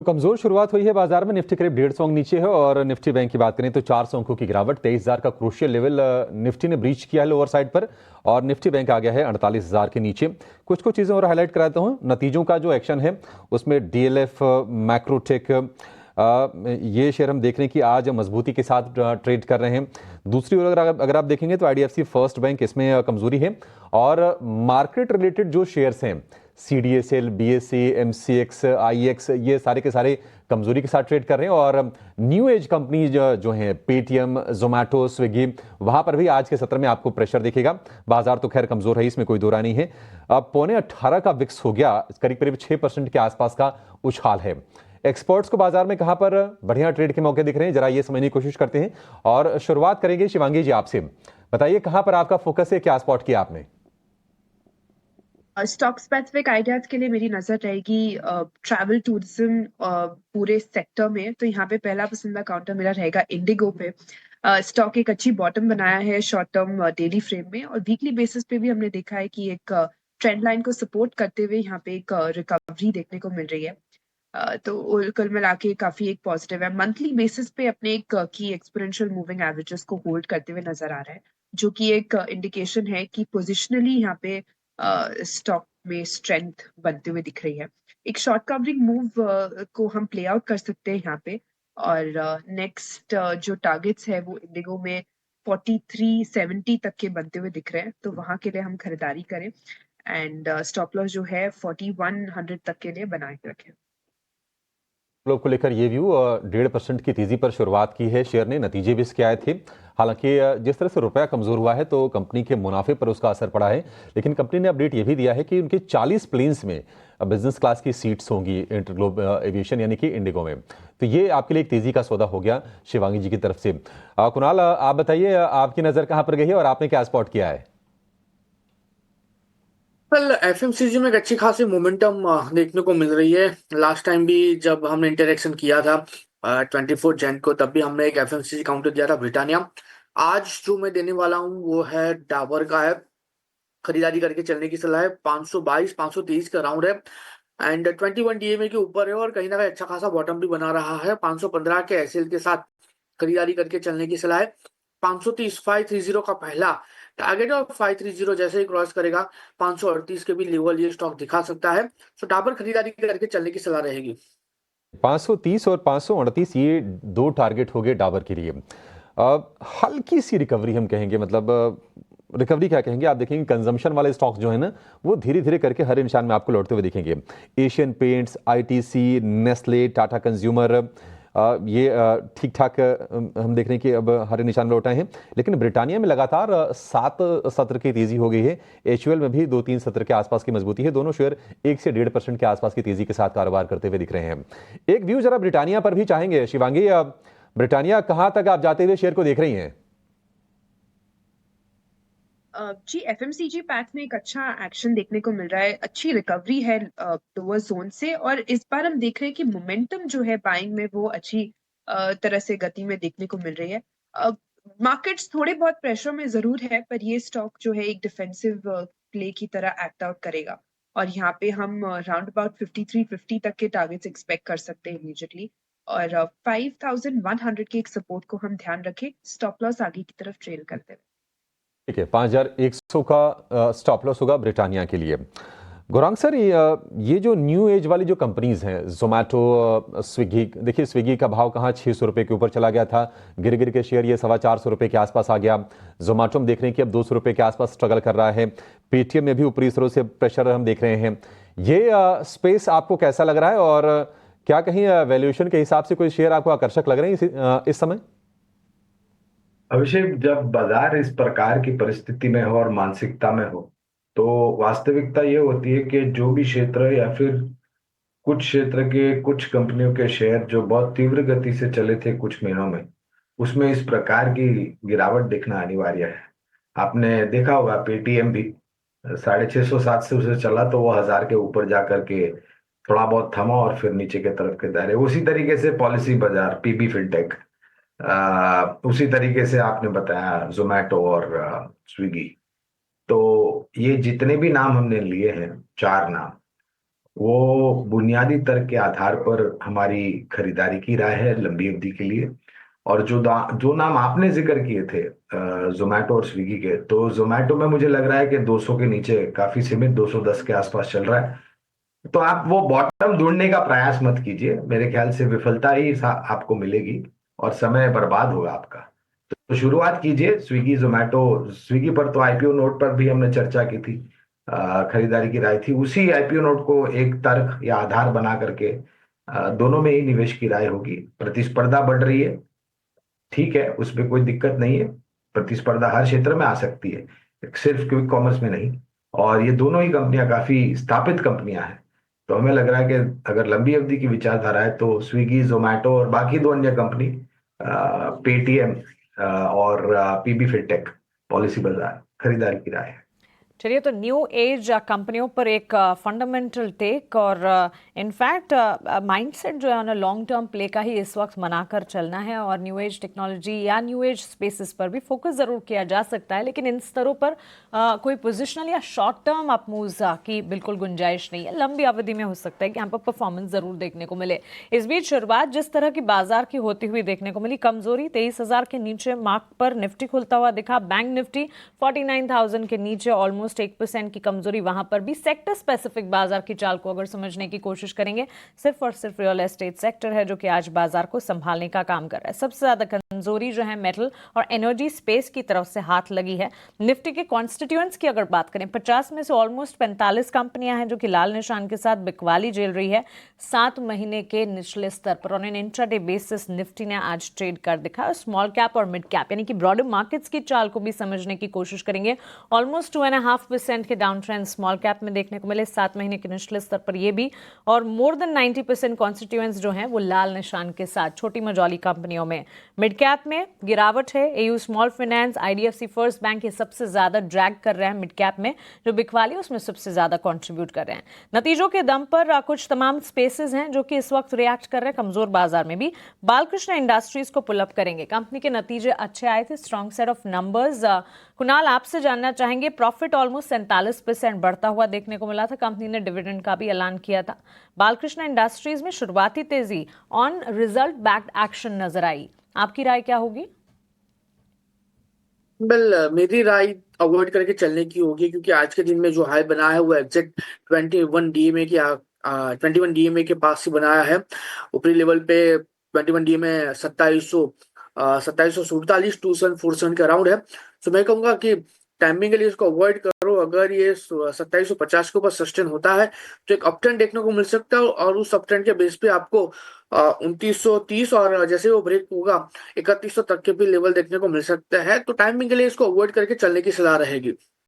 कमजोर शुरुआत हुई है बाजार में। निफ्टी करीब 150 अंक नीचे है और निफ्टी बैंक की बात करें तो 400 अंकों की गिरावट। 23,000 का क्रूशियल लेवल निफ्टी ने ब्रीच किया है लोअर साइड पर और निफ्टी बैंक आ गया है 48,000 के नीचे। कुछ कुछ चीज़ें और हाईलाइट कराता हूँ। नतीजों का जो एक्शन है उसमें डीएलएफ, मैक्रोटेक, ये शेयर हम देख रहे हैं कि आज मजबूती के साथ ट्रेड कर रहे हैं। दूसरी ओर अगर आप देखेंगे तो आईडीएफसी फर्स्ट बैंक, इसमें कमजोरी है। और मार्केट रिलेटेड जो शेयर्स हैं, सीडीएसएल, बीएसई, एमसीएक्स, आईएक्स, ये सारे के सारे कमजोरी के साथ ट्रेड कर रहे हैं। और न्यू एज कंपनी जो हैं, पेटीएम, जोमैटो, स्विगी, वहां पर भी आज के सत्र में आपको प्रेशर दिखेगा। बाजार तो खैर कमजोर है, इसमें कोई दो राय नहीं है। अब 18.25 का विक्स हो गया, करीब करीब 6% के आसपास का उछाल है। एक्सपर्ट्स को बाजार में कहां पर बढ़िया ट्रेड के मौके दिख रहे हैं, जरा ये समझने की कोशिश करते हैं। और शुरुआत करेंगे शिवांगी जी आपसे। बताइए कहां पर आपका फोकस है, क्या स्पॉट किया आपने? स्टॉक स्पेसिफिक आइडियाज के लिए मेरी नजर रहेगी ट्रैवल टूरिज्म पूरे सेक्टर में। तो यहाँ पे पहला पसंदीदा काउंटर मेरा रहेगा इंडिगो पे। स्टॉक एक अच्छी बॉटम बनाया है शॉर्ट टर्म डेली फ्रेम में, और वीकली बेसिस पे भी हमने देखा है कि एक ट्रेंड लाइन को सपोर्ट करते हुए यहाँ पे एक रिकवरी देखने को मिल रही है। तो कुल मिला के काफी एक पॉजिटिव है। मंथली बेसिस पे अपने एक की एक्सपोनेंशियल मूविंग एवरेजेस को होल्ड करते हुए नजर आ रहा है, जो कि एक इंडिकेशन है कि पोजिशनली यहाँ पे स्टॉक में स्ट्रेंथ बनते हुए दिख रही है। एक शॉर्ट कवरिंग मूव को हम प्ले आउट कर सकते हैं यहाँ पे। और नेक्स्ट जो टारगेट्स है वो इंडिगो में 4370 तक के बनते हुए दिख रहे हैं, तो वहां के लिए हम खरीदारी करें। एंड स्टॉप लॉस जो है 4100 तक के लिए बनाए रखें। लोग को लेकर ये व्यू, 1.5% की तेजी पर शुरुआत की है शेयर ने। नतीजे भी इसके आए थे। हालांकि जिस तरह से रुपया कमजोर हुआ है तो कंपनी के मुनाफे पर उसका असर पड़ा है। लेकिन कंपनी ने अपडेट ये भी दिया है कि उनके 40 प्लेन्स में बिजनेस क्लास की सीट्स होंगी इंटरग्लोब एविएशन यानी कि इंडिगो में। तो ये आपके लिए एक तेजी का सौदा हो गया शिवांगी जी की तरफ से। कुणाल, आप बताइए आपकी नजर कहां पर गई है और आपने क्या स्पॉट किया है? कल एफएमसीजी में एक अच्छी खासी मोमेंटम देखने को मिल रही है। लास्ट टाइम भी जब हमने इंटरेक्शन किया था 24 जैन को, तब भी हमने एक एफएमसीजी काउंटर दिया था, ब्रिटानिया। आज जो मैं देने वाला हूँ वो है डाबर का है। खरीदारी करके चलने की सलाह है। 522 523 का राउंड है एंड 21 डीएमए के ऊपर है और कहीं ना कहीं अच्छा खासा बॉटम भी बना रहा है। 515 के एसएल के साथ खरीदारी करके चलने की सलाह है। 530 530 का पहला टारगेट और 530 जैसे ही क्रॉस करेगा 538 के भी लेवल ये स्टॉक दिखा सकता है। तो डाबर खरीदारी करके चलने की सलाह रहेगी। 530 और 538, ये दो टारगेट हो गए डाबर के लिए। हल्की सी रिकवरी हम कहेंगे, मतलब रिकवरी क्या कहेंगे, आप देखेंगे कंजम्पशन वाले स्टॉक्स जो है ना, वो धीरे धीरे करके हर निशान में आपको लौटते हुए दिखेंगे। Asian paints, ITC, Nestle, Tata consumer, ये ठीक ठाक हम देख रहे हैं कि अब हरे निशान में लौटाए हैं। लेकिन ब्रिटानिया में लगातार 7 सत्र की तेजी हो गई है। एचयूएल में भी 2-3 सत्र के आसपास की मजबूती है। दोनों शेयर 1 से 1.5% के आसपास की तेजी के साथ कारोबार करते हुए दिख रहे हैं। एक व्यू जरा ब्रिटानिया पर भी चाहेंगे शिवांगी। ब्रिटानिया कहां तक आप जाते हुए शेयर को देख रही हैं? जी, एफएमसीजी पैक में एक अच्छा एक्शन देखने को मिल रहा है। अच्छी रिकवरी है लोअर जोन से, और इस बार हम देख रहे हैं कि मोमेंटम जो है बाइंग में वो अच्छी तरह से गति में देखने को मिल रही है। मार्केट्स थोड़े बहुत प्रेशर में जरूर है, पर ये स्टॉक जो है एक डिफेंसिव प्ले की तरह एक्ट आउट करेगा। और यहाँ पे हम राउंड अबाउट 5350 तक के टारगेट्स एक्सपेक्ट कर सकते हैं इमीडिएटली। और 5100 के एक सपोर्ट को हम ध्यान रखें, स्टॉप लॉस आगे की तरफ ट्रेल करते हुए। ठीक है, 5100 का स्टॉप लॉस होगा ब्रिटानिया के लिए। गौरांग सर, ये जो न्यू एज वाली जो कंपनीज हैं, जोमैटो, स्विगी, देखिए स्विगी का भाव कहाँ 600 रुपये के ऊपर चला गया था। गिर गिर के शेयर ये 425 रुपये के आसपास आ गया। जोमैटो में देख रहे हैं कि अब 200 रुपये के आसपास स्ट्रगल कर रहा है। पेटीएम में भी ऊपरी स्तरों से प्रेशर हम देख रहे हैं। ये स्पेस आपको कैसा लग रहा है और क्या कहीं वैल्यूएशन के हिसाब से कोई शेयर आपको आकर्षक लग रहे हैं इस समय? अभिषेक, जब बाजार इस प्रकार की परिस्थिति में हो और मानसिकता में हो, तो वास्तविकता ये होती है कि जो भी क्षेत्र या फिर कुछ क्षेत्र के कुछ कंपनियों के शेयर जो बहुत तीव्र गति से चले थे कुछ महीनों में, उसमें इस प्रकार की गिरावट दिखना अनिवार्य है। आपने देखा होगा पेटीएम भी 650 700 से चला तो वो 1000 के ऊपर जा करके थोड़ा बहुत थमा और फिर नीचे के तरफ के दायरे। उसी तरीके से पॉलिसी बाजार, पीबी फिनटेक, उसी तरीके से आपने बताया जोमेटो और स्विगी। तो ये जितने भी नाम हमने लिए हैं, चार नाम, वो बुनियादी तर्क के आधार पर हमारी खरीदारी की राय है लंबी अवधि के लिए। और जो नाम आपने जिक्र किए थे जोमेटो और स्विगी के, तो जोमेटो में मुझे लग रहा है कि 200 के नीचे काफी सीमित, 210 के आसपास चल रहा है। तो आप वो बॉटम ढूंढने का प्रयास मत कीजिए, मेरे ख्याल से विफलता ही आपको मिलेगी और समय बर्बाद होगा आपका। तो शुरुआत कीजिए स्विगी जोमेटो। स्विगी पर तो आईपीओ नोट पर भी हमने चर्चा की थी, खरीदारी की राय थी। उसी आईपीओ नोट को एक तर्क या आधार बना करके दोनों में ही निवेश की राय होगी। प्रतिस्पर्धा बढ़ रही है, ठीक है, उसमें कोई दिक्कत नहीं है। प्रतिस्पर्धा हर क्षेत्र में आ सकती है, सिर्फ क्विक कॉमर्स में नहीं। और ये दोनों ही कंपनियां काफी स्थापित कंपनियां हैं। तो हमें लग रहा है कि अगर लंबी अवधि की विचारधारा है तो स्विगी जोमेटो और बाकी दो अन्य कंपनी, पेटीएम और पीबी फिनटेक, पॉलिसी बाजार, खरीदारी की राय है। चलिए, तो न्यू एज कंपनियों पर एक फंडामेंटल टेक और इनफैक्ट माइंडसेट जो है ना लॉन्ग टर्म प्ले का ही इस वक्त बनाकर चलना है और न्यू एज टेक्नोलॉजी या न्यू एज स्पेसेस पर भी फोकस ज़रूर किया जा सकता है, लेकिन इन स्तरों पर कोई पोजिशनल या शॉर्ट टर्म अप मूव्स की बिल्कुल गुंजाइश नहीं है। लंबी अवधि में हो सकता है कि यहाँ पर परफॉर्मेंस ज़रूर देखने को मिले। इस बीच शुरुआत जिस तरह की बाजार की होती हुई देखने को मिली, कमजोरी 23,000 के नीचे मार्क पर निफ्टी खुलता हुआ दिखा। बैंक निफ्टी 49,000 के नीचे ऑलमोस्ट 1% की कमजोरी वहां पर भी। सेक्टर स्पेसिफिक बाजार की चाल को अगर समझने की कोशिश करेंगे, सिर्फ और सिर्फ रियल एस्टेट सेक्टर है जो कि आज बाजार को संभालने का काम कर रहा है। सबसे ज्यादा कमजोरी जो है मेटल और एनर्जी स्पेस की तरफ से हाथ लगी है। निफ्टी के कॉन्स्टिट्यूएंट्स की अगर बात करें, 50 में से ऑलमोस्ट 45 कंपनियां हैं जो कि लाल निशान के साथ बिकवाली झेल रही है। 7 महीने के निचले स्तर पर on an intraday basis Nifty ने आज ट्रेड कर दिखा। स्मॉल कैप और मिड कैप यानी कि ब्रॉडर मार्केट्स की चाल को भी समझने की कोशिश करेंगे। ऑलमोस्ट 2.5% के डाउन ट्रेंड स्मॉल कैप में देखने को मिले 7 महीने के निचले स्तर पर ये भी, और मोर देन 90% कॉन्स्टिट्यूएंट्स जो हैं वो लाल निशान के साथ छोटी मझौली कंपनियों में। मिड कैप में गिरावट है। AU small finance, IDFC first bank ये सबसे ज्यादा ड्रैग कर रहे हैं मिड कैप में। जो बिकवाली उसमें सबसे ज्यादा कंट्रीब्यूट कर रहे हैं। नतीजों के दम पर कुछ तमाम स्पेसेस हैं जो कि इस वक्त रिएक्ट कर रहे हैं कमजोर बाजार में भी। बालकृष्ण इंडस्ट्रीज को पुल अप करेंगे। कंपनी के नतीजे अच्छे आए थे, strong set of numbers. Kunal, आपसे जानना चाहेंगे, प्रॉफिट ऑलमोस्ट 47% बढ़ता हुआ देखने को मिला था। कंपनी ने डिविडेंड का भी ऐलान किया था। बालकृष्ण इंडस्ट्रीज में शुरुआती तेजी ऑन रिजल्ट बैक्ड एक्शन नजर आई। आपकी राय क्या होगी? मेरी राय अवॉइड करके चलने की होगी, क्योंकि आज के दिन में जो हाई बना है वो एग्जैक्ट 21 डीएमए के पास ही बनाया है। ऊपरी लेवल पे 21 डीएमए 2747 2747 के अराउंड है। तो मैं कहूंगा कि टाइमिंग के लिए इसको अवॉइड करो। अगर ये 2750 के ऊपर सस्टेन होता है तो एक अपट्रेंड देखने को मिल सकता है, और उस अपट्रेंड के बेस पे आपको 2930 और जैसे वो ब्रेक होगा 3100 तक के भी लेवल देखने को मिल सकता है। तो टाइमिंग के लिए इसको अवॉइड करके चलने की सलाह रहेगी।